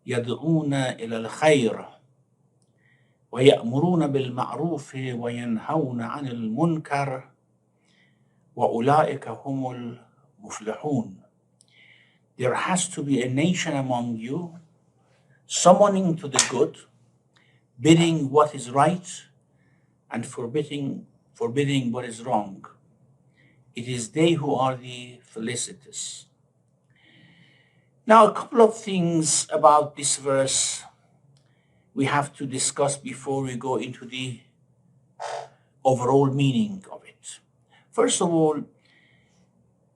يدعون إلى الخير ويأمرون بالمعروف وينهون عن المنكر وأولئك هم المفلحون. There has to be a nation among you summoning to the good, bidding what is right, and forbidding what is wrong. It is they who are the felicitous. Now, a couple of things about this verse we have to discuss before we go into the overall meaning of it. First of all,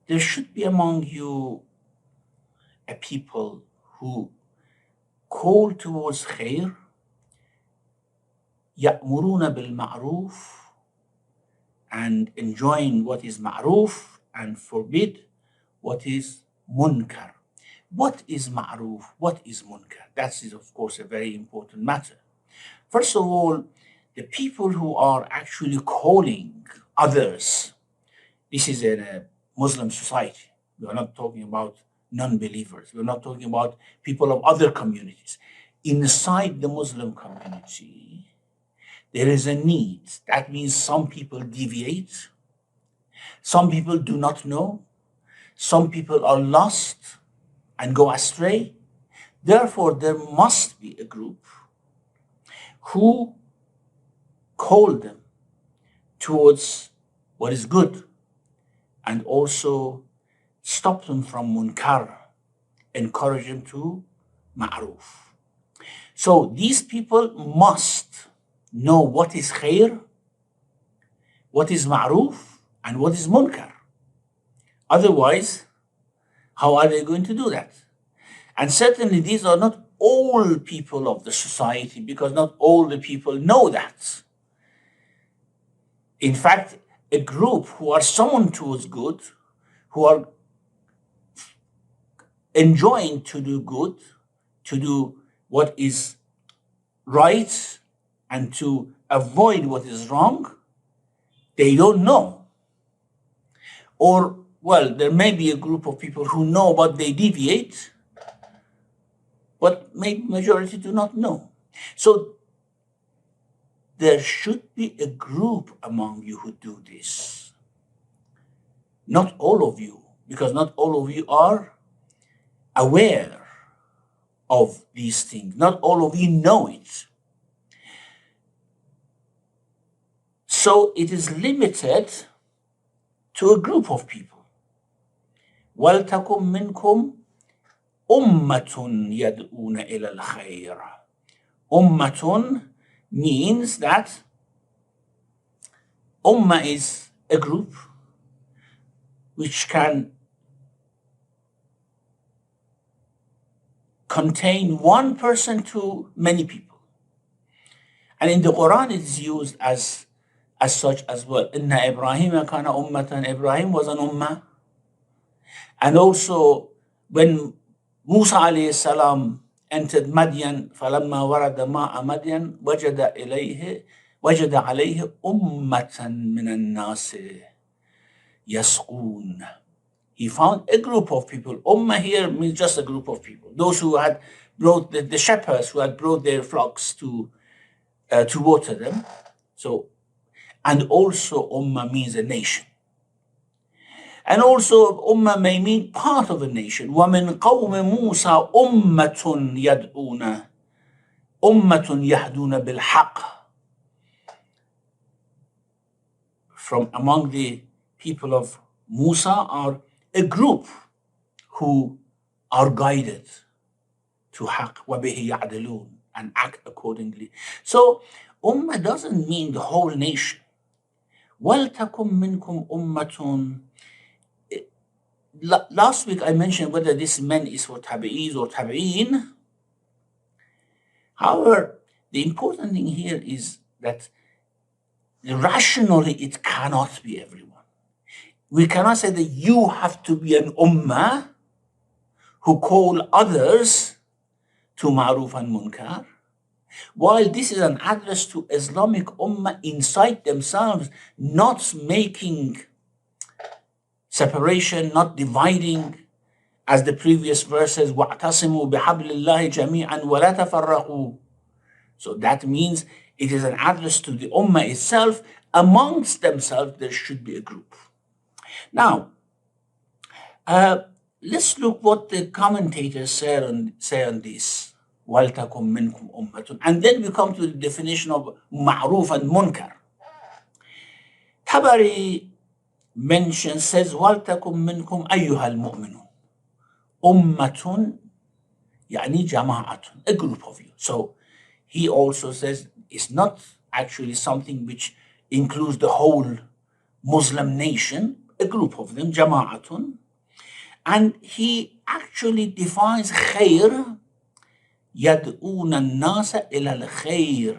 there should be among you a people who call towards khair, يأمرون بالمعروف, and enjoin what is ma'ruf and forbid what is munkar. What is ma'ruf? What is munkar? That is, of course, a very important matter. First of all, the people who are actually calling others, this is in a Muslim society. We are not talking about non-believers. We're not talking about people of other communities. Inside the Muslim community, there is a need. That means some people deviate. Some people do not know. Some people are lost and go astray. Therefore, there must be a group who call them towards what is good and also stop them from munkar, encourage them to ma'ruf. So these people must know what is khair, what is ma'ruf, and what is munkar. Otherwise, how are they going to do that? And certainly these are not all people of the society, because not all the people know that. In fact, a group who are summoned towards good, who are enjoined to do good, to do what is right, and to avoid what is wrong, they don't know. Or, well, there may be a group of people who know but they deviate, but maybe majority do not know. So there should be a group among you who do this. Not all of you, because not all of you are aware of these things. Not all of you know it. So it is limited to a group of people. وَلْتَكُمْ مِنْكُمْ أُمَّةٌ يَدْعُونَ إِلَى الْخَيْرِ. Ummatun means that ummah is a group which can contain one person to many people. And in the Quran it is used as such as well. Inna Ibrahim kana ummatan. Ibrahim was an ummah. And also when Musa alayhi salam entered Madian, فَلَمَّا وَرَدَ مَاءَ مَدْيَنَ وَجَدَ عَلَيْهِ أُمَّةً مِّنَ النَّاسِ يَسْقُونَ. He found a group of people. Ummah here means just a group of people. Those who had brought the shepherds who had brought their flocks to water them. So, and also ummah means a nation. And also ummah may mean part of a nation. وَمِنْ قَوْمِ مُوسَى أُمَّةٌ يَدْعُونَ أُمَّةٌ يَهْدُونَ بِالْحَقِّ. From among the people of Musa are a group who are guided to haqq, وَبِهِ يَعْدِلُونَ, and act accordingly. So ummah doesn't mean the whole nation. وَلْتَكُمْ مِنْكُمْ أُمَّةٌ. Last week I mentioned whether this man is for tabi'is or tabi'in. However, the important thing here is that rationally it cannot be everyone. We cannot say that you have to be an ummah who call others to ma'ruf and munkar, while this is an address to Islamic ummah inside themselves, not making separation, not dividing, As the previous verse says, وَاعْتَصِمُوا بِحَبْلِ اللَّهِ جَمِيعًا وَلَا تَفَرَّقُوا. So that means it is an address to the ummah itself. Amongst themselves, there should be a group. Now, let's look what the commentators say on this. وَلْتَكُمْ مِنْكُمْ أُمَّةٌ. And then we come to the definition of ma'ruf and munkar. Tabari says, وَلْتَكُمْ مِنْكُمْ أَيُّهَا الْمُؤْمِنُونَ أُمَّةٌ يعني جماعة, a group of you. So he also says it's not actually something which includes the whole Muslim nation, a group of them, jama'atun. And he actually defines خير يدعون الناس إلى الخير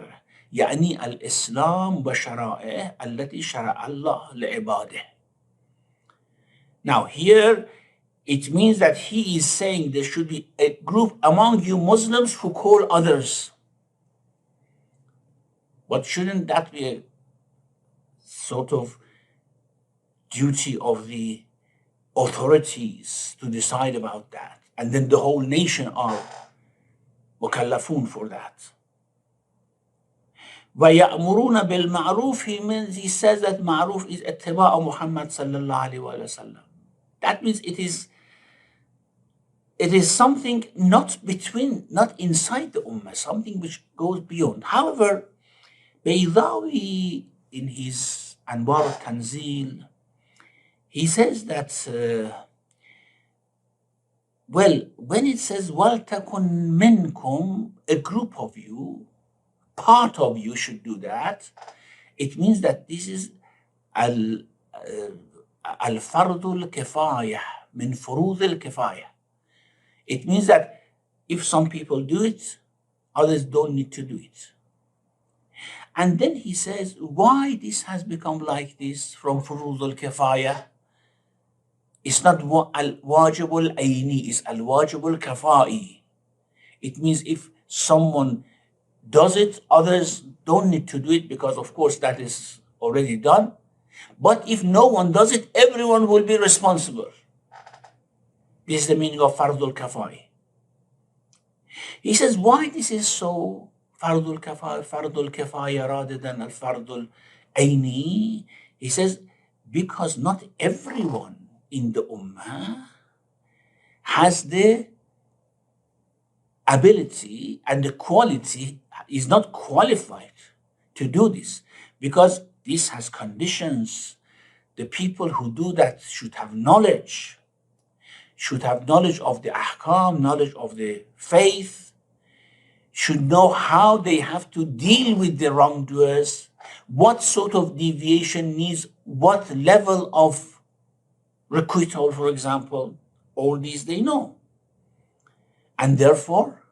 يعني الإسلام وشرائعه التي شرع الله لعباده. Now here it means that he is saying there should be a group among you Muslims who call others. But shouldn't that be a sort of duty of the authorities to decide about that? And then the whole nation are mukallafun for that. وَيَأْمُرُونَ بِالْمَعْرُوفِ, he says that ma'ruf is اتباع Muhammad sallallahu alayhi wa sallam. That means it is something not inside the ummah, something which goes beyond. However, Baydawi in his Anwar al-Tanzil, he says that, when it says وَلْتَكُنْ مِنْكُمْ, a group of you, part of you should do that, it means that this is al-fardul kifayah, min furud al-kifayah. It means that if some people do it, others don't need to do it. And then he says why this has become like this from furud al-kifayah. It's not al-wajib al-ayni, it's al-wajib al-kafai. It means if someone does it, others don't need to do it because, of course, that is already done. But if no one does it, everyone will be responsible. This is the meaning of fardul kafai. He says why this is so fardul kafaya rather than al fardul aini. He says because not everyone in the ummah has the ability and the quality, is not qualified to do this, because this has conditions. The people who do that should have knowledge of the ahkam, knowledge of the faith, should know how they have to deal with the wrongdoers, what sort of deviation needs what level of requital, for example. All these they know. And therefore,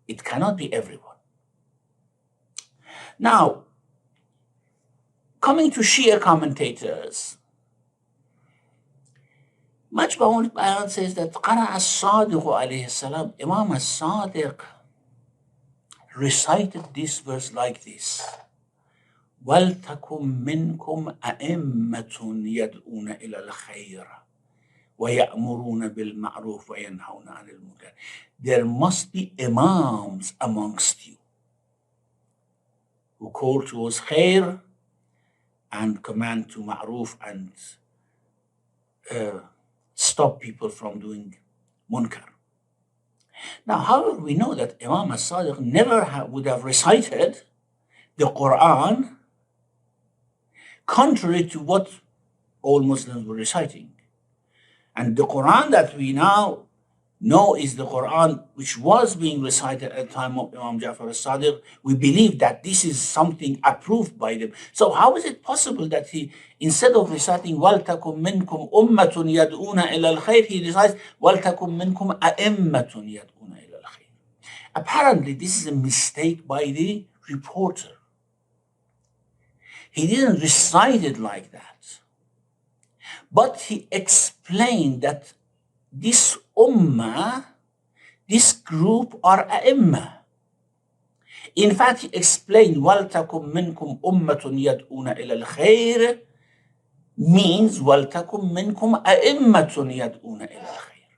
it cannot be everyone. Now, coming to Shia commentators, Majma'ul Bayan says that Qara as-Sadiq alayhi salam, Imam as-Sadiq recited this verse like this: وَلْتَكُمْ مِنْكُمْ أَئِمَّةٌ يَدْعُونَ إِلَى الْخَيْرِ وَيَأْمُرُونَ بِالْمَعْرُوفِ وَيَنْهَوْنَ عَنِ الْمُنكَرِ. There must be imams amongst you who call towards khair and command to ma'ruf and stop people from doing munkar. Now, however, we know that Imam as-Sadiq never would have recited the Quran contrary to what all Muslims were reciting. And the Quran that we now know is the Quran which was being recited at the time of Imam Ja'far as-Sadiq. We believe that this is something approved by them. So how is it possible that he, instead of reciting وَلْتَكُمْ مِنْكُمْ أُمَّةٌ يَدْعُونَ إِلَى الْخَيْرِ, he recites وَلْتَكُمْ مِنْكُمْ أَئِمَّةٌ يَدْعُونَ إِلَى الْخَيْرِ? Apparently, this is a mistake by the reporter. He didn't recite it like that. But he explained that this ummah, this group are a'imma. In fact, he explained وَلْتَكُمْ مِنْكُمْ أُمَّةٌ يَدْعُونَ إِلَى الْخَيْرِ means وَلْتَكُمْ مِنْكُمْ أَئِمَّةٌ يَدْعُونَ إِلَى الْخَيْرِ.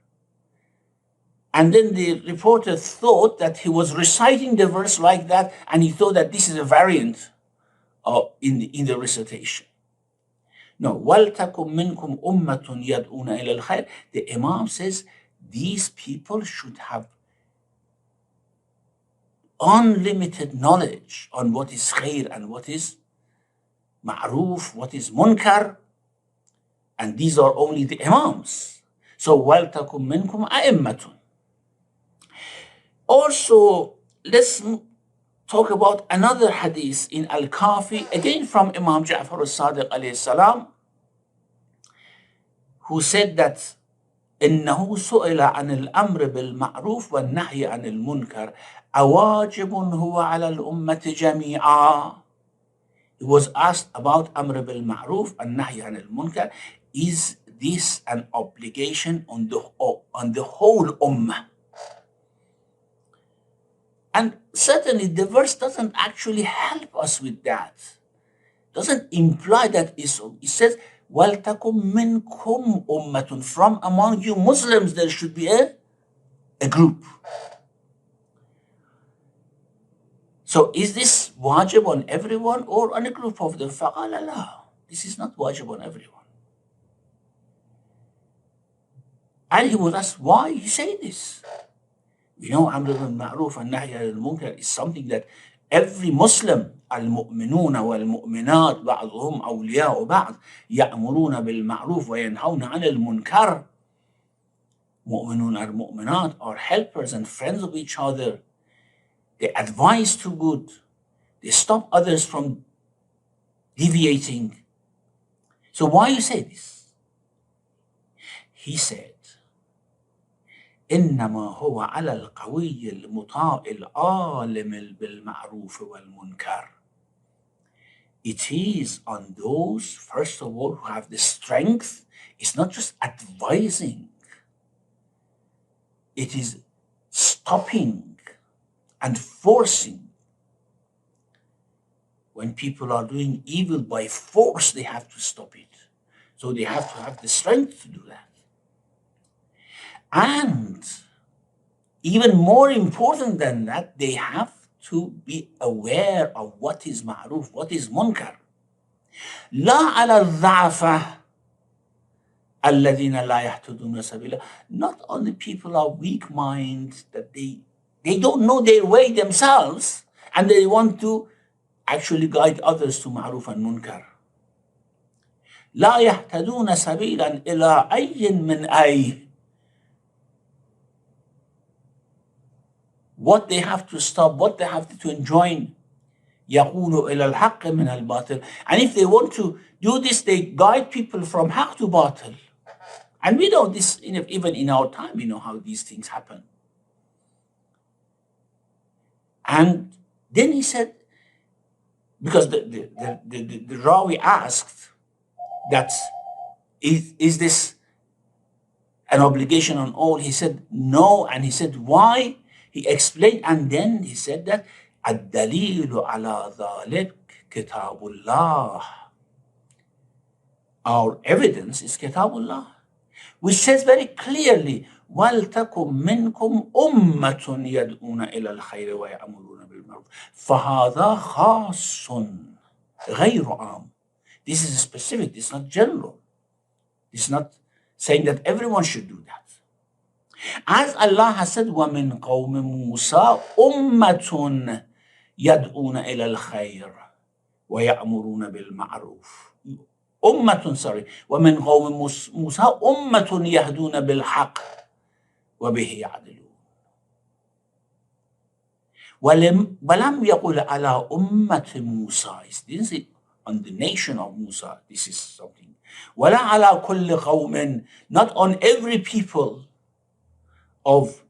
And then the reporter thought that he was reciting the verse like that, and he thought that this is a variant in the recitation. No, وَلْتَكُمْ مِنْكُمْ أُمَّةٌ يَدْعُونَ إِلَى الْخَيْرِ. The Imam says these people should have unlimited knowledge on what is khair and what is ma'roof, what is munkar, and these are only the Imams. So وَلْتَكُمْ مِنْكُمْ أَئِمَّةٌ. Also, let's talk about another hadith in Al-Kafi, again from Imam Ja'far al-Sadiq alayhi salam, who said that إنه سئل عن الأمر بالمعروف والنهي عن المنكر أواجب هو على الأمة جميعا. He was asked about أمر بالمعروف and نهي عن المنكر. Is this an obligation on the whole ummah? And certainly the verse doesn't actually help us with that. Doesn't imply that it says وَلْتَكُمْ مِنْكُمْ أُمَّةٌ. From among you Muslims there should be a group. So is this wajib on everyone or on a group of them? فَقَالَ لَا. This is not wajib on everyone. And he was asked, why you say this? You know, Amr bil Ma'ruf and Nahy al Munkar is something that every Muslim, المؤمنون والمؤمنات بعضهم أولياء بعض يأمرون بالمعروف وينهون عن المنكر. مؤمنون and mu'minat are helpers and friends of each other. They advise to good. They stop others from deviating. So why you say this? He said, إنما هو على القوي المطاع العالم بالمعروف والمنكر. It is on those, first of all, who have the strength. It's not just advising. It is stopping and forcing. When people are doing evil by force, they have to stop it. So they have to have the strength to do that. And even more important than that, they have to be aware of what is ma'ruf, what is munkar. لا على الضعفة الذين لا يهتدون سبيلا. Not only people are weak minds, that they don't know their way themselves, and they want to actually guide others to ma'ruf and munkar. لا يهتدون سبيلا إلى أي من أي. What they have to stop, what they have to enjoin. يقول إلى الحق من الباطل. And if they want to do this, they guide people from haq to batil. And we know this, even in our time, we know how these things happen. And then he said, because the Rawi asked that, is this an obligation on all? He said, no. And he said, why? He explained, and then he said that الدليل على ذلك كتاب الله. Our evidence is كتاب which says very clearly وَلْتَكُمْ مِنْكُمْ أُمَّةٌ يَدْعُونَ إِلَى الْخَيْرِ وَيَأْمُرُونَ بِالْمَعْرُوفِ فَهَذَا خَاصٌ غَيْرُ عَامٌ. This is specific, it's not general. It's not saying that everyone should do that. As Allah has said, وَمِنْ قَوْمِ مُوسَىٰ أُمَّةٌ يَدْعُونَ إِلَى الْخَيْرِ وَيَأْمُرُونَ بِالْمَعْرُوفِ. وَمِنْ قَوْمِ مُوسَىٰ أُمَّةٌ يَهْدُونَ بِالْحَقِّ وَبِهِ يَعْدِلُونَ. وَلَمْ يَقُلْ عَلَىٰ أُمَّةِ مُوسَىٰ. He didn't say on the nation of Musa, this is something. وَلَا عَلَىٰ كُلِّ قَوْمٍ. Not on every people of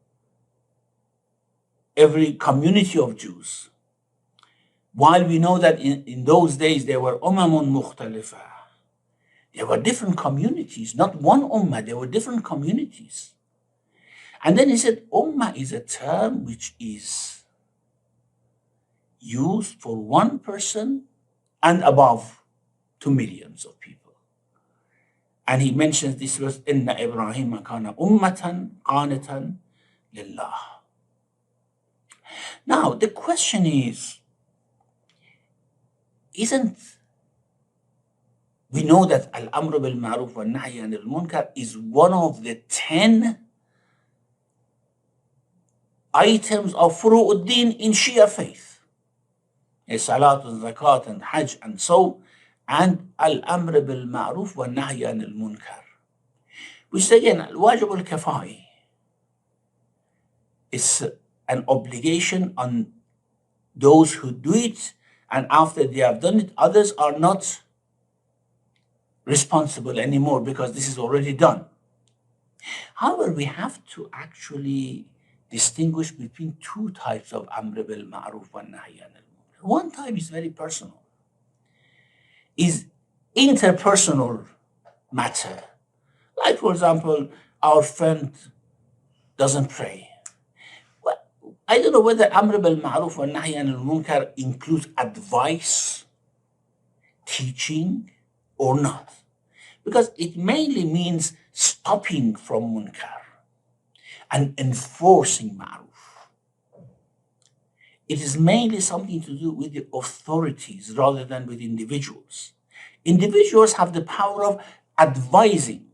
every community of Jews. While we know that in those days there were umamun mukhtalifa, there were different communities, not one ummah, there were different communities. And then he said, ummah is a term which is used for one person and above to millions of people. And he mentions this verse, إِنَّ إِبْرَاهِيمَ كَانَ أُمَّةً قَانِتًا lillah. Now, the question is, isn't we know that al-amr bil ma'ruf wa nahy anil munkar is one of the 10 items of furu'uddin in Shia faith. Salat and zakat and hajj and so, and al-amr bil ma'ruf wa nahy anil munkar. Which again, al-wajib al-kafai is an obligation on those who do it, and after they have done it, others are not responsible anymore because this is already done. However, we have to actually distinguish between two types of amr bil ma'ruf wa nahy anil munkar. One type is very personal, is interpersonal matter. Like, for example, our friend doesn't pray. Well, I don't know whether amr bil ma'ruf wa nahy anil munkar includes advice, teaching, or not. Because it mainly means stopping from munkar and enforcing ma'ruf. It is mainly something to do with the authorities rather than with individuals. Individuals have the power of advising.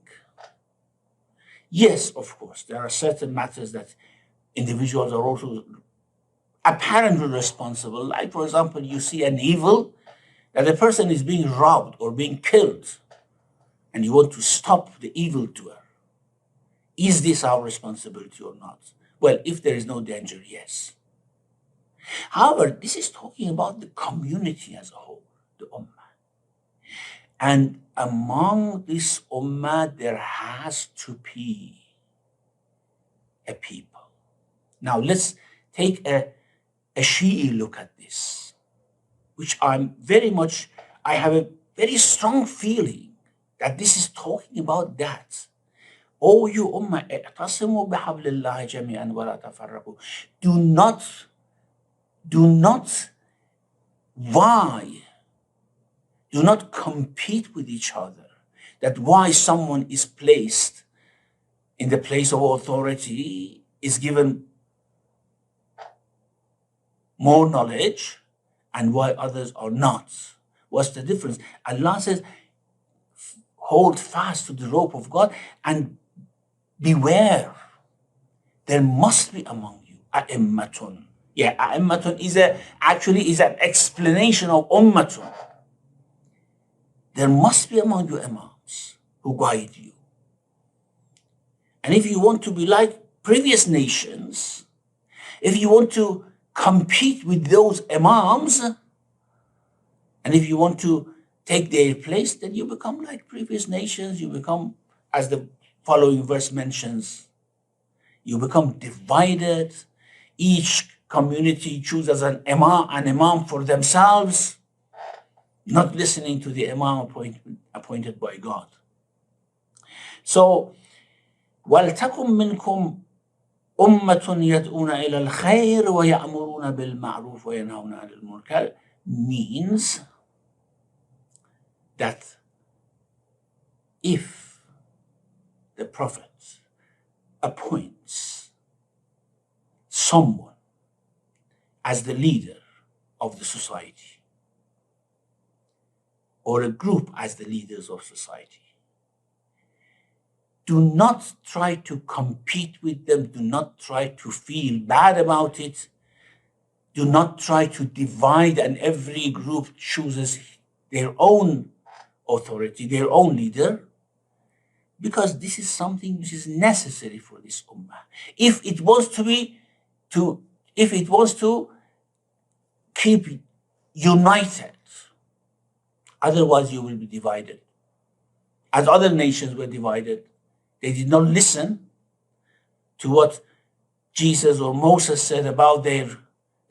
Yes, of course, there are certain matters that individuals are also apparently responsible. Like, for example, you see an evil, that a person is being robbed or being killed, and you want to stop the evildoer. Is this our responsibility or not? Well, if there is no danger, yes. However, this is talking about the community as a whole, the ummah. And among this ummah, there has to be a people. Now, let's take a Shi'i look at this, which I have a very strong feeling that this is talking about that. O you ummah, اعتصموا بحبل الله جميعا ولا تفرقوا. Do not vie, do not compete with each other. That why someone is placed in the place of authority is given more knowledge and why others are not. What's the difference? Allah says, hold fast to the rope of God and beware. There must be among you a'immatun. Yeah, a'immatun actually is an explanation of ummatun. There must be among you imams who guide you. And if you want to be like previous nations, if you want to compete with those imams, and if you want to take their place, then you become like previous nations. You become, as the following verse mentions, you become divided. Each community chooses an imam for themselves, not listening to the imam appointed by God. So, وَلْتَكُمْ مِنْكُمْ أُمَّةٌ يَدْعُونَ إِلَى الْخَيْرِ وَيَأْمُرُونَ بِالْمَعْرُوفِ وَيَنْهَوْنَ عَنِ الْمُنكَرِ means that if the Prophet appoints someone as the leader of the society or a group as the leaders of society, do not try to compete with them. Do not try to feel bad about it. Do not try to divide, and every group chooses their own authority, their own leader, because this is something which is necessary for this ummah. If it wants to keep united, otherwise you will be divided. As other nations were divided, they did not listen to what Jesus or Moses said about the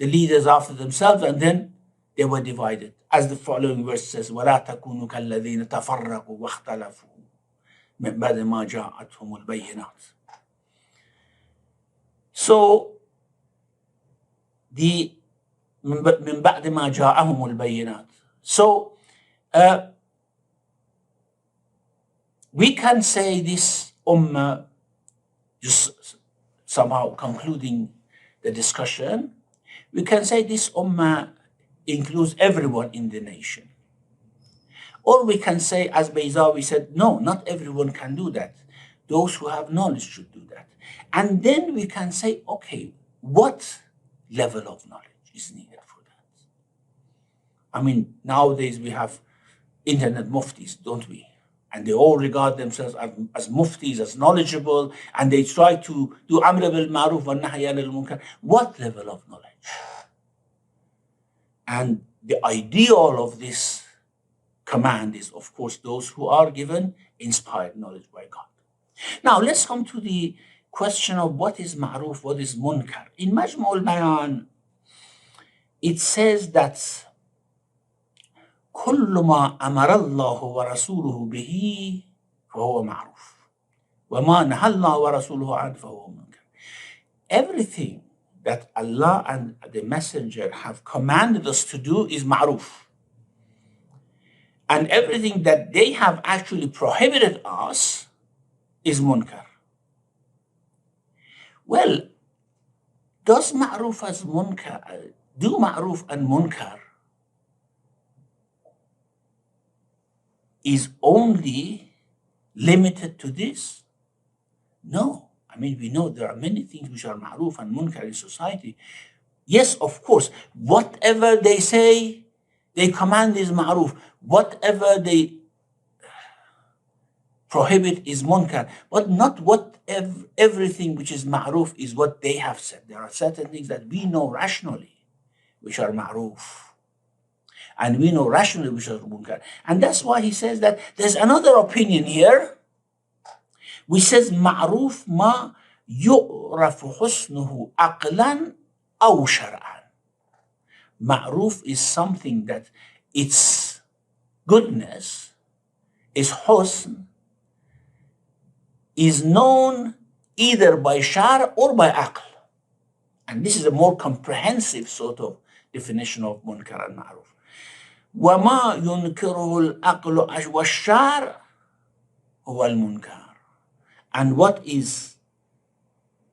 leaders after themselves, and then they were divided. As the following verse says, وَلَا تَكُونُوا كَالَّذِينَ تَفَرَّقُوا وَاخْتَلَفُوا مِنْ بَعْدِ مَا جَاءَتْهُمُ الْبَيِّنَاتُ. So, مِنْ بَعْدِ مَا جَاءَهُمُ الْبَيِّنَاتُ. So, we can say this ummah, just somehow concluding the discussion, we can say this ummah includes everyone in the nation. Or we can say, as Bayzawi said, no, not everyone can do that. Those who have knowledge should do that. And then we can say, okay, what level of knowledge is needed for that? I mean, nowadays we have internet muftis, don't we? And they all regard themselves as muftis, as knowledgeable, and they try to do amr bil ma'ruf wa nahy anil munkar. What level of knowledge? And the ideal of this command is, of course, those who are given inspired knowledge by God. Now, let's come to the question of what is ma'ruf, what is munkar. In Majmu' al-Bayan, it says that كل ما أمر الله ورسوله به فهو معروف وما نهى الله ورسوله عنه فهو منكر. Everything that Allah and the Messenger have commanded us to do is ma'ruf. And everything that they have actually prohibited us is munkar. Well, does ma'ruf as munkar, do ma'ruf and munkar is only limited to this? No. I mean, we know there are many things which are ma'ruf and munkar in society. Yes, of course, whatever they say, they command is ma'ruf. Whatever they prohibit is munkar. But not everything which is ma'ruf is what they have said. There are certain things that we know rationally which are ma'ruf. And we know rationally which are munkar. And that's why he says that there's another opinion here which says ma'ruf ma yu'rafu husnuhu aqlan aw shar'an. Ma'ruf is something that its goodness, its husn, is known either by shar or by aql. And this is a more comprehensive sort of definition of munkar and ma'ruf. وَمَا يُنْكِرُهُ الْأَقْلُ وَالشَّارِ هُوَ الْمُنْكَرِ. And what is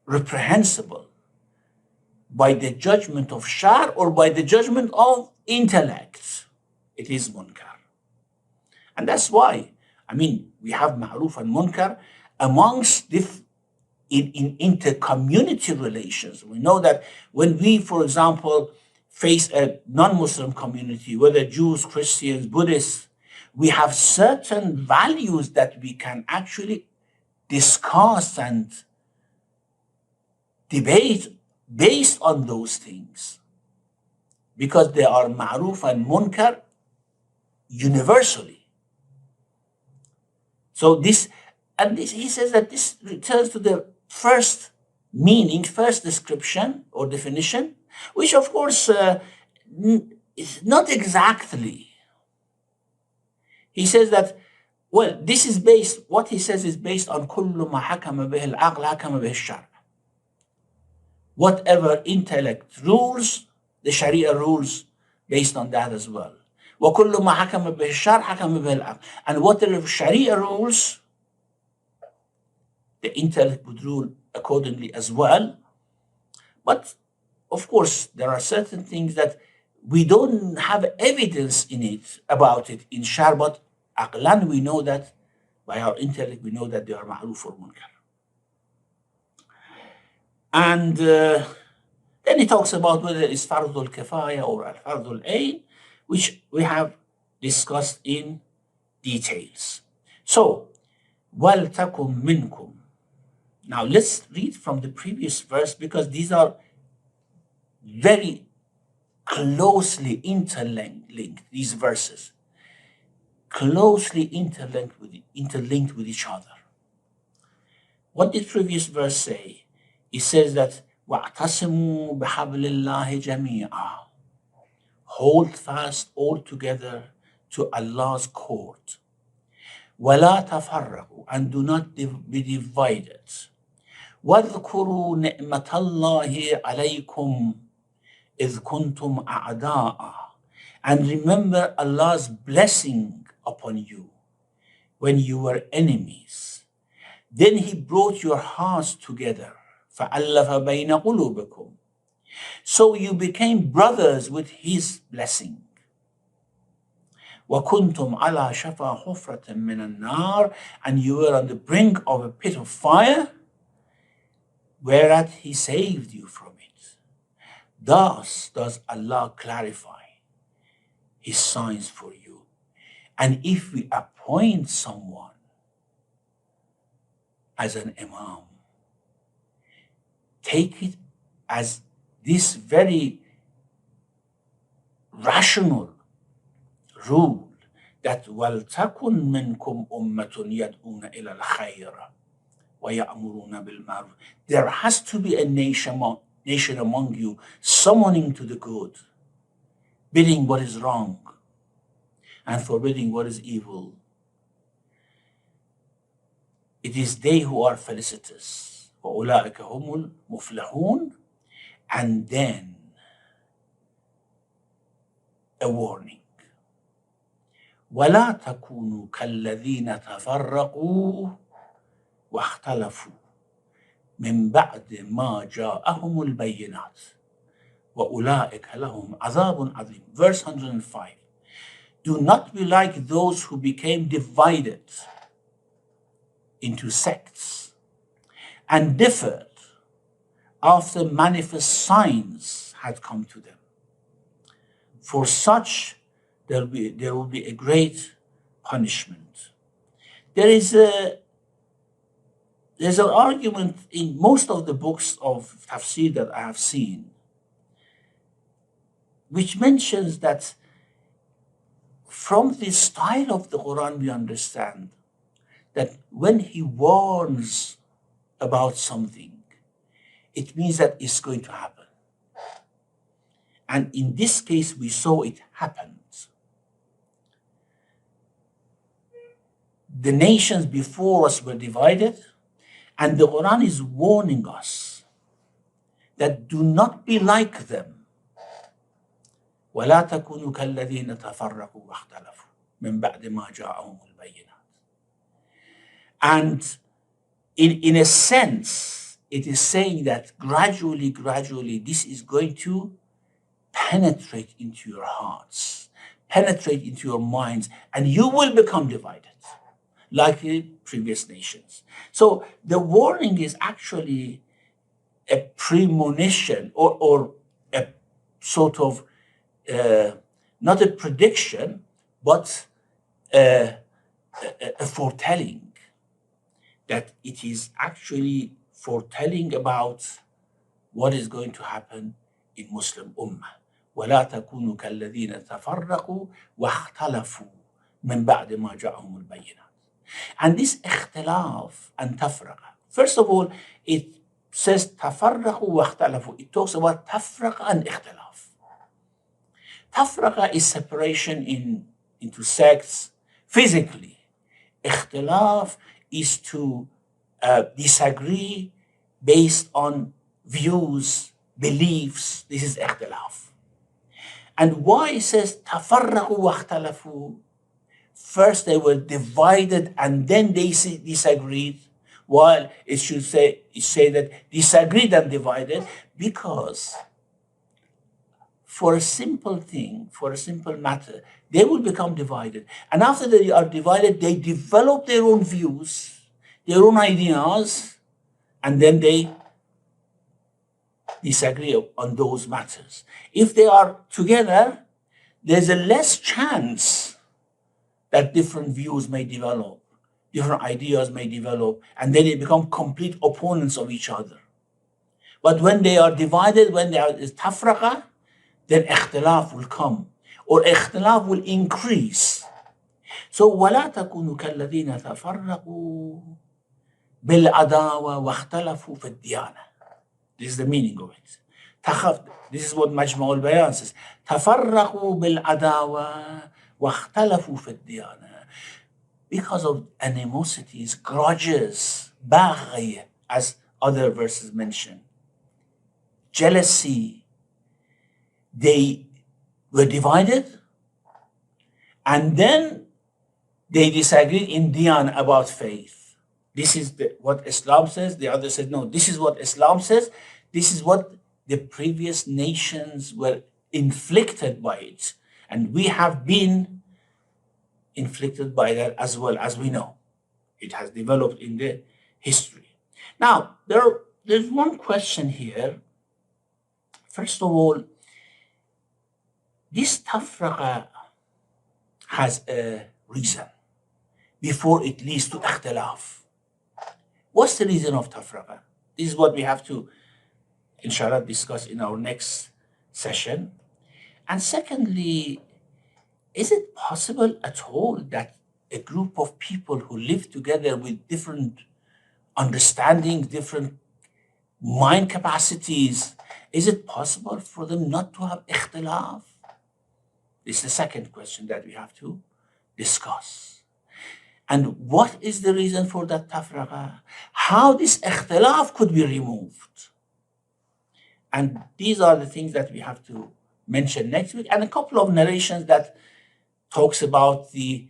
reprehensible by the judgment of shar or by the judgment of intellect, it is munkar. And that's why, I mean, we have ma'ruf and munkar amongst in inter-community relations. We know that when we, for example, face a non-Muslim community, whether Jews, Christians, Buddhists, we have certain values that we can actually discuss and debate based on those things, because they are ma'ruf and munkar universally. So this, he says that this returns to the first meaning, first description or definition, which of course is not exactly. He says that, well, this is based, what he says is based on كل ما حكم به العقل حكم به الشرع. Whatever intellect rules, the Sharia rules based on that as well. وكل ما حكم به الشرع حكم به العقل. And whatever Sharia rules, the intellect would rule accordingly as well. But of course, there are certain things that we don't have evidence in it about it in shar, but aqlan, we know that by our intellect, we know that they are ma'ruf or munkar. And then he talks about whether it's fardul kifaya or al-fardul ayn, which we have discussed in details. So, وَلْتَكُمْ مِنْكُمْ. Now let's read from the previous verse, because these are very closely interlinked, these verses, closely interlinked with each other. What did previous verse say? It says that وَاعْتَصِمُوا بِحَبْلِ اللَّهِ جَمِيعًا. Hold fast all together to Allah's cord. وَلَا تَفَرَّقُوا. And do not be divided. وَاذْكُرُوا نِعْمَةَ اللَّهِ عَلَيْكُمْ إِذْ كُنْتُمْ أَعْدَاءً. And remember Allah's blessing upon you when you were enemies. Then He brought your hearts together. فَأَلَّفَ بَيْنَ قُلُوبِكُمْ. So you became brothers with his blessing. وَكُنْتُمْ عَلَى شَفَا حُفْرَةٍ مِّنَ النَّارِ. And you were on the brink of a pit of fire, whereat he saved you from it. Thus does Allah clarify his signs for you. And if we appoint someone as an imam, take it as this very rational rule that وَلْتَكُنْ مِنْكُمْ أُمَّةٌ يَدْعُونَ إِلَى الْخَيْرِ وَيَأْمُرُونَ بِالْمَعْرُوفِ. There has to be a nation among you summoning to the good, bidding what is wrong, and forbidding what is evil. It is they who are felicitous. وَأُولَٰئِكَ هُمُ الْمُفْلِحُونَ. And then a warning. وَلَا تَكُونُوا كَالَّذِينَ تَفَرَّقُوا وَاخْتَلَفُوا مِنْ بَعْدِ مَا جَاءَهُمُ الْبَيِّنَاتُ وَأُولَٰئِكَ لَهُمْ عَذَابٌ عَظِيمٌ. Verse 105. Do not be like those who became divided into sects and differed after manifest signs had come to them. For such there will be a great punishment. There's an argument in most of the books of tafsir that I have seen, which mentions that from the style of the Quran we understand that when he warns about something, it means that it's going to happen. And in this case, we saw it happened. The nations before us were divided, and the Quran is warning us that do not be like them. وَلَا تَكُونُوا كَالَّذِينَ تَفَرَّقُوا وَاخْتَلَفُوا مِنْ بَعْدِ مَا جَاءَهُمُ الْبَيِّنَاتُ. And in a sense, it is saying that gradually, this is going to penetrate into your hearts, penetrate into your minds, and you will become divided, like the previous nations. So the warning is actually a premonition or a sort of, not a prediction, but a foretelling, that it is actually foretelling about what is going to happen in Muslim Ummah. وَلَا تَكُونُوا كَالَّذِينَ تَفَرَّقُوا وَاخْتَلَفُوا مِنْ بَعْدِ مَا جَاءَهُمُ الْبَيِّنَاتُ. And this اختلاف and tafraqa, first of all, it says تَفَرَّقُوا وَاخْتَلَفُوا. It talks about tafraqa and ikhtilaf. Tafraqa is separation into sects physically. Ikhtilaf is to disagree based on views, beliefs. This is ikhtilaf. And why it says تَفَرَّقُوا وَاخْتَلَفُوا? First they were divided and then they disagreed, while it should say that disagreed and divided, because for a simple thing, for a simple matter, they will become divided. And after they are divided, they develop their own views, their own ideas, and then they disagree on those matters. If they are together, there's a less chance that different views may develop, different ideas may develop, and then they become complete opponents of each other. But when they are divided, when there is tafraqa, then ikhtilaf will come, or ikhtilaf will increase. So وَلَا تَكُونُوا كَالَّذِينَ تَفَرَّقُوا بِالْعَدَاوَةِ وَاخْتَلَفُوا فِي الدِّيَانَةِ. This is the meaning of it. This is what Majma' al-Bayan says. تَفَرَّقُوا بِالْعَدَاوَةِ وَاخْتَلَفُوا فِي الدِّيَانَةِ. Because of animosities, grudges, baghi, as other verses mention, jealousy, they were divided, and then they disagreed in diyan about faith. This is what Islam says. The other said, no, this is what Islam says. This is what the previous nations were inflicted by it. And we have been inflicted by that as well, as we know. It has developed in the history. Now, there's one question here. First of all, this tafraqa has a reason before it leads to ikhtilaf. What's the reason of tafraqa? This is what we have to, inshallah, discuss in our next session. And secondly, is it possible at all that a group of people who live together with different understanding, different mind capacities, is it possible for them not to have ikhtilaf? This is the second question that we have to discuss. And what is the reason for that tafraqa? How this ikhtilaf could be removed? And these are the things that we have to mention next week, and a couple of narrations that talks about the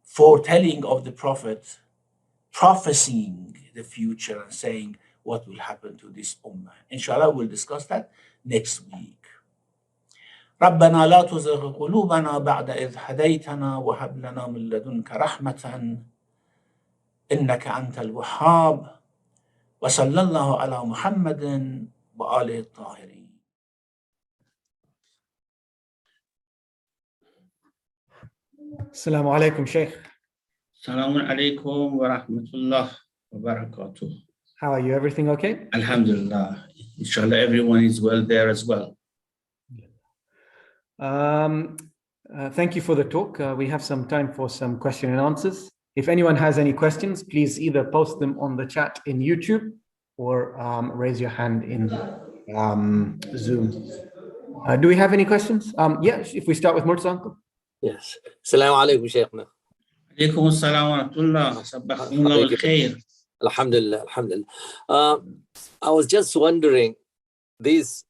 foretelling of the Prophet, prophesying the future and saying what will happen to this ummah. Inshallah, we'll discuss that next week. ربنا لا تزغ قلوبنا بعد إذ هديتنا وهب لنا من لدنك رحمة إنك أنت الوهاب وصلى الله على محمد وآله الطاهرين. Assalamu alaikum, Shaykh. Assalamu alaikum wa rahmatullah wa barakatuh. How are you? Everything okay? Alhamdulillah. Inshallah, everyone is well there as well. Thank you for the talk. We have some time for some question and answers. If anyone has any questions, please either post them on the chat in YouTube or raise your hand in Zoom. Do we have any questions? Yes, if we start with Murtaza uncle. Yes. Assalamu alaikum, Shaykhna. Alaikum assalam wa rahmatullah. Sabbahakumullah wal khair. Alhamdulillah, alhamdulillah. I was just wondering, these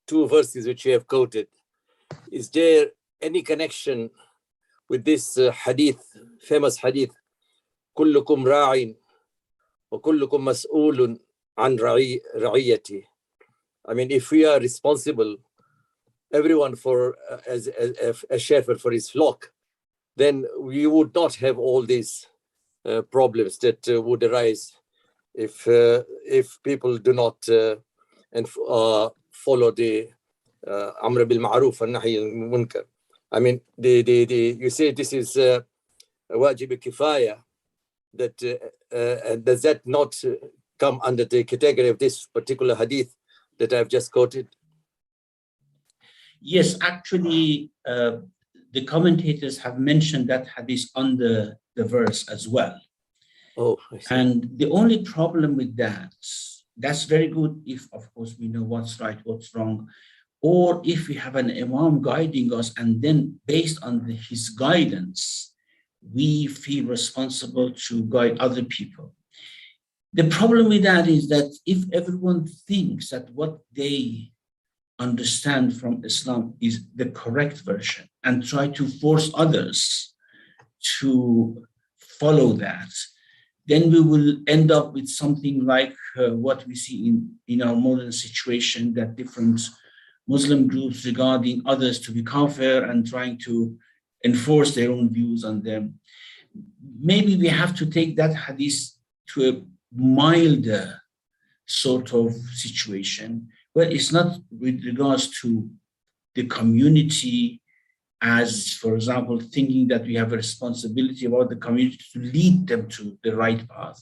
two verses which you have quoted, is there any connection with this hadith, famous hadith, كلكم راع وكلكم مسؤول عن رعيته? I mean, if we are responsible, everyone for as a shepherd for his flock, then we would not have all these problems that would arise if people do not follow the Amr bil Ma'ruf and Nahy al Munkar. I mean, you say this is wajib al-kifaya, that does that not come under the category of this particular hadith that I've just quoted? Yes, actually, the commentators have mentioned that hadith under the verse as well. Oh, I see. And the only problem with that's very good if, of course, we know what's right, what's wrong, or if we have an imam guiding us, and then based on his guidance, we feel responsible to guide other people. The problem with that is that if everyone thinks that what they understand from Islam is the correct version and try to force others to follow that, then we will end up with something like what we see in our modern situation, that different Muslim groups regarding others to be kafir and trying to enforce their own views on them. Maybe we have to take that hadith to a milder sort of situation, where it's not with regards to the community as, for example, thinking that we have a responsibility about the community to lead them to the right path.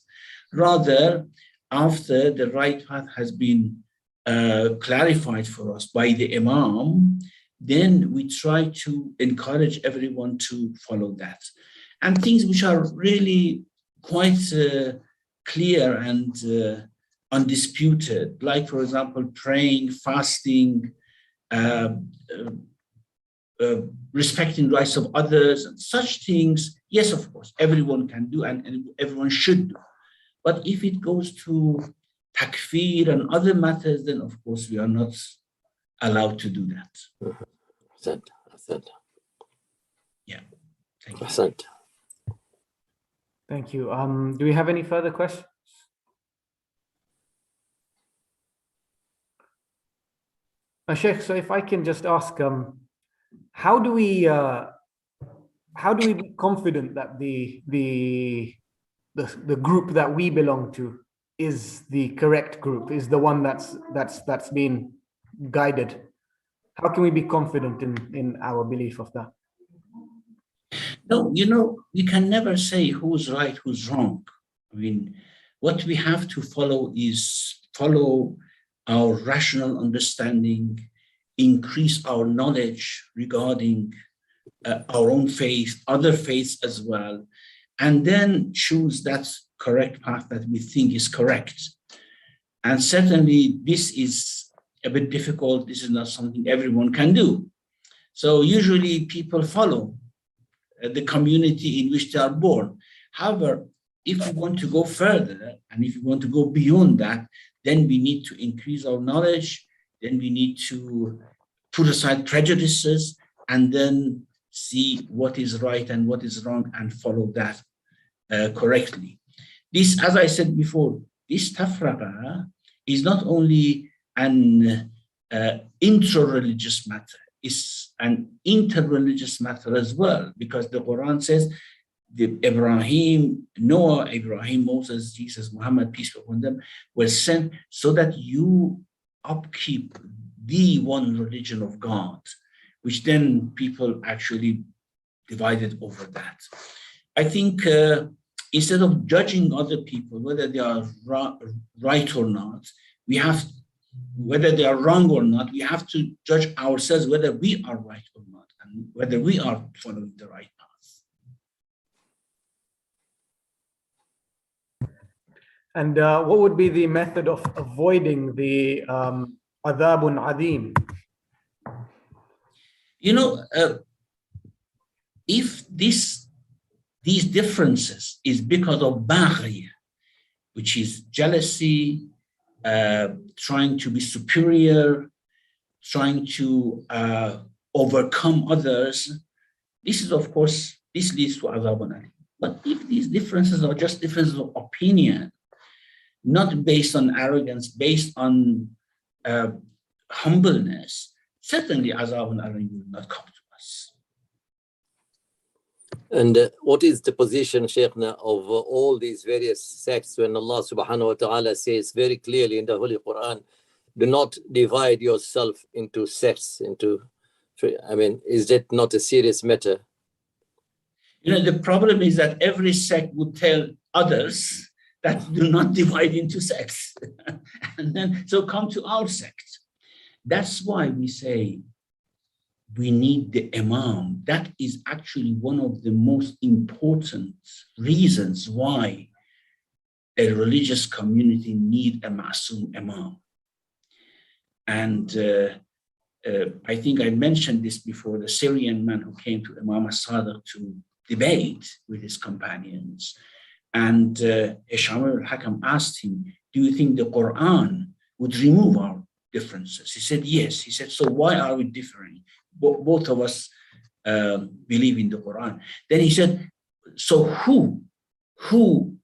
Rather, after the right path has been clarified for us by the Imam, then we try to encourage everyone to follow that. And things which are really quite clear and undisputed, like, for example, praying, fasting, respecting rights of others, and such things, yes, of course, everyone can do and everyone should do. But if it goes to takfir and other matters, then of course we are not allowed to do that. Ahsant. Yeah, thank you. Ahsant. Thank you. Do we have any further questions? Sheikh, so if I can just ask, how do we be confident that the group that we belong to is the correct group, is the one that's been guided? How can we be confident in our belief of that? No, we can never say who's right, who's wrong. I mean, what we have to follow is follow our rational understanding, increase our knowledge regarding our own faith, other faiths as well, and then choose that correct path that we think is correct. And certainly this is a bit difficult. This is not something everyone can do. So usually people follow the community in which they are born. However, if we want to go further and if we want to go beyond that, then we need to increase our knowledge, then we need to put aside prejudices and then see what is right and what is wrong and follow that correctly. This, as I said before, this tafraqa is not only an intra-religious matter, it's an inter-religious matter as well, because the Quran says Noah, Ibrahim, Moses, Jesus, Muhammad, peace be upon them, were sent so that you upkeep the one religion of God, which then people actually divided over that. I think instead of judging other people, whether they are right or not, whether they are wrong or not, we have to judge ourselves whether we are right or not, and whether we are following the right path. And what would be the method of avoiding the adhabun adim? If these differences is because of baghi, which is jealousy, trying to be superior, trying to overcome others, this is, of course, this leads to adhabun alim. But if these differences are just differences of opinion, not based on arrogance, based on humbleness, certainly adhabun alim will not come to us. And what is the position, Shaykhna, of all these various sects when Allah subhanahu wa ta'ala says very clearly in the Holy Quran, do not divide yourself into sects, is that not a serious matter? The problem is that every sect would tell others that do not divide into sects. And then, so come to our sect. That's why we say we need the imam. That is actually one of the most important reasons why a religious community need a ma'soom imam. And I think I mentioned this before, the Syrian man who came to Imam as-Sadiq to debate with his companions. And Hisham al-Hakam asked him, do you think the Quran would remove our differences? He said, yes. He said, so why are we differing? Both of us believe in the Quran. Then he said, so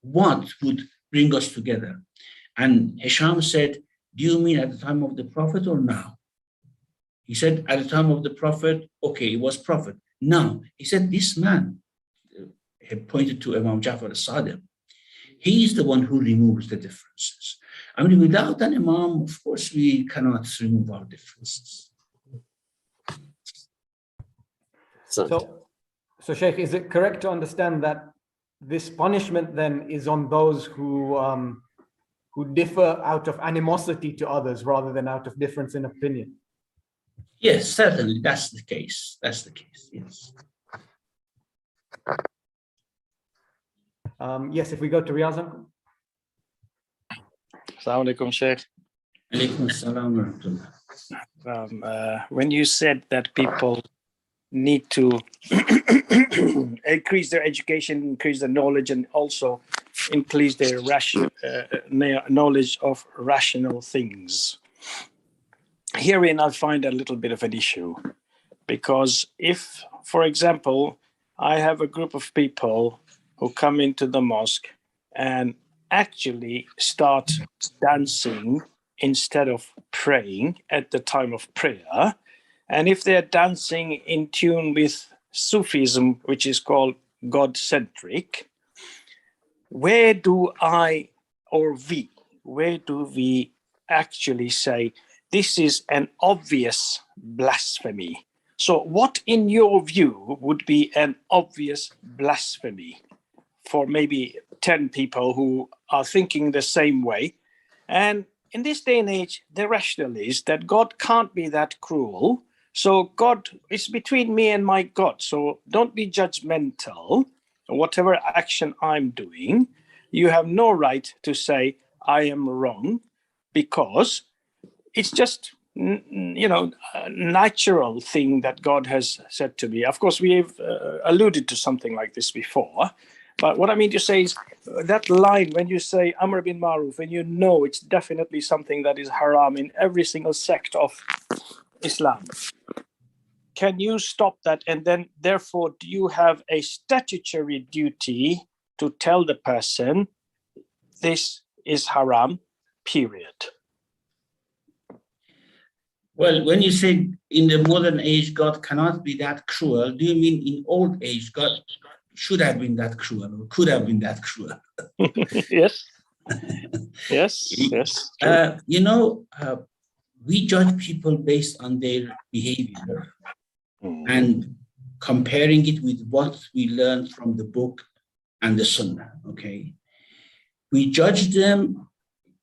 what would bring us together? And Hisham said, do you mean at the time of the Prophet or now? He said, at the time of the Prophet, okay, it was Prophet. Now, he said, this man, he pointed to Imam Jafar as-Sadiq, he is the one who removes the differences. I mean, without an Imam, of course, we cannot remove our differences. So Shaykh, is it correct to understand that this punishment then is on those who differ out of animosity to others rather than out of difference in opinion? Yes, certainly, that's the case. That's the case, yes. Yes, if we go to Riyaz. Assalamu alaikum, Shaykh. Alaikum assalam wa rahmatullah. When you said that people need to increase their education, increase their knowledge, and also increase their knowledge of rational things, herein I find a little bit of an issue, because if, for example, I have a group of people who come into the mosque and actually start dancing instead of praying at the time of prayer. And if they're dancing in tune with Sufism, which is called God-centric, where do we actually say this is an obvious blasphemy? So what in your view would be an obvious blasphemy for maybe 10 people who are thinking the same way? And in this day and age, the rationale is that God can't be that cruel. So God is between me and my God. So don't be judgmental. Whatever action I'm doing, you have no right to say I am wrong, because it's just a natural thing that God has said to me. Of course, we've alluded to something like this before. But what I mean to say is that line when you say Amr bin Maruf, and you know it's definitely something that is haram in every single sect of Islam. Can you stop that? And then, therefore, do you have a statutory duty to tell the person this is haram, period? Well, when you say in the modern age, God cannot be that cruel, do you mean in old age, God should have been that cruel or could have been that cruel? Yes. Yes. We judge people based on their behavior and comparing it with what we learned from the book and the Sunnah. Okay, we judge them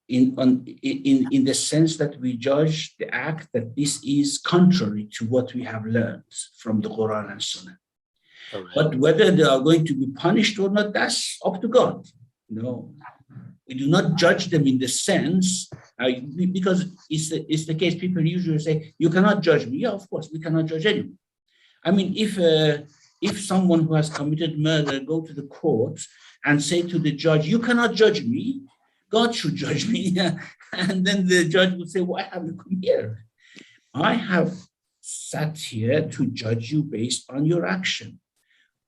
in the sense that we judge the act that this is contrary to what we have learned from the Quran and Sunnah. Right. But whether they are going to be punished or not, that's up to God. No, we do not judge them in the sense, because it's the case people usually say, you cannot judge me. Yeah, of course, we cannot judge anyone. I mean, if someone who has committed murder go to the court and say to the judge, you cannot judge me, God should judge me. And then the judge would say, why have you come here? I have sat here to judge you based on your action.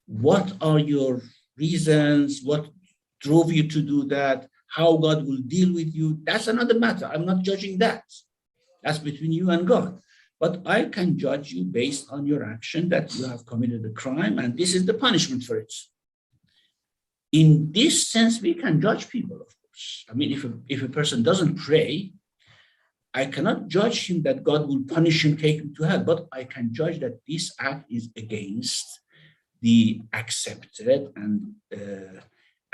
What are your reasons? What drove you to do that? How God will deal with you? That's another matter. I'm not judging that. That's between you and God. But I can judge you based on your action, that you have committed a crime, and this is the punishment for it. In this sense, we can judge people, of course. I mean, if a person doesn't pray, I cannot judge him that God will punish him, take him to hell, but I can judge that this act is against the accepted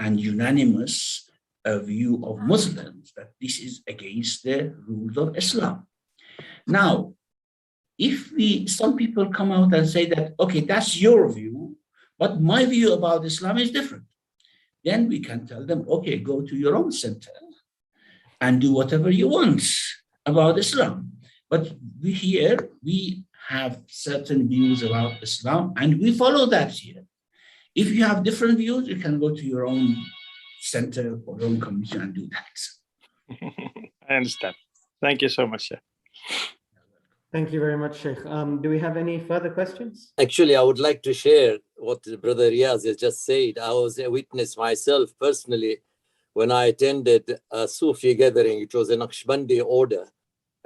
and unanimous view of Muslims, that this is against the rules of Islam. Now, if some people come out and say that, okay, that's your view, but my view about Islam is different, then we can tell them, okay, go to your own center and do whatever you want about Islam. But we have certain views about Islam, and we follow that here. If you have different views, you can go to your own center or your own commission and do that. I understand. Thank you so much, sir. Thank you very much, Sheikh. Do we have any further questions? Actually, I would like to share what Brother Riaz has just said. I was a witness myself personally when I attended a Sufi gathering. It was a Naqshbandi order.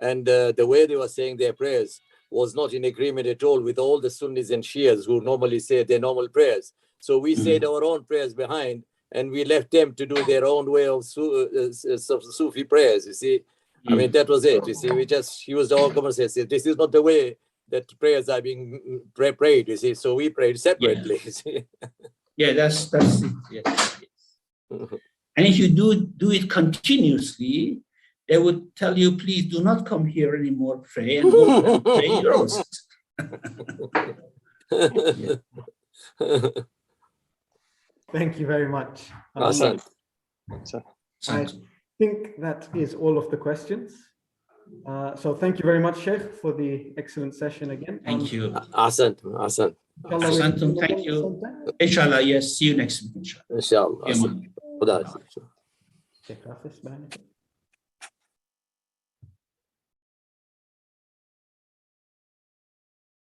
And the way they were saying their prayers was not in agreement at all with all the Sunnis and Shias who normally say their normal prayers. So we said our own prayers behind, and we left them to do their own way of Sufi prayers, you see. I mean, that was it. You see, we just used our common sense. This is not the way that prayers are being prayed, you see. So we prayed separately. You see? Yeah, that's it. Yes. And if you do it continuously, they would tell you, please do not come here anymore, pray, and go and pray your own. Thank you very much. Awesome. I think that is all of the questions. So thank you very much, Sheikh, for the excellent session again. Thank you. Awesome. Thank you. Inshallah, yes. See you next week. Inshallah.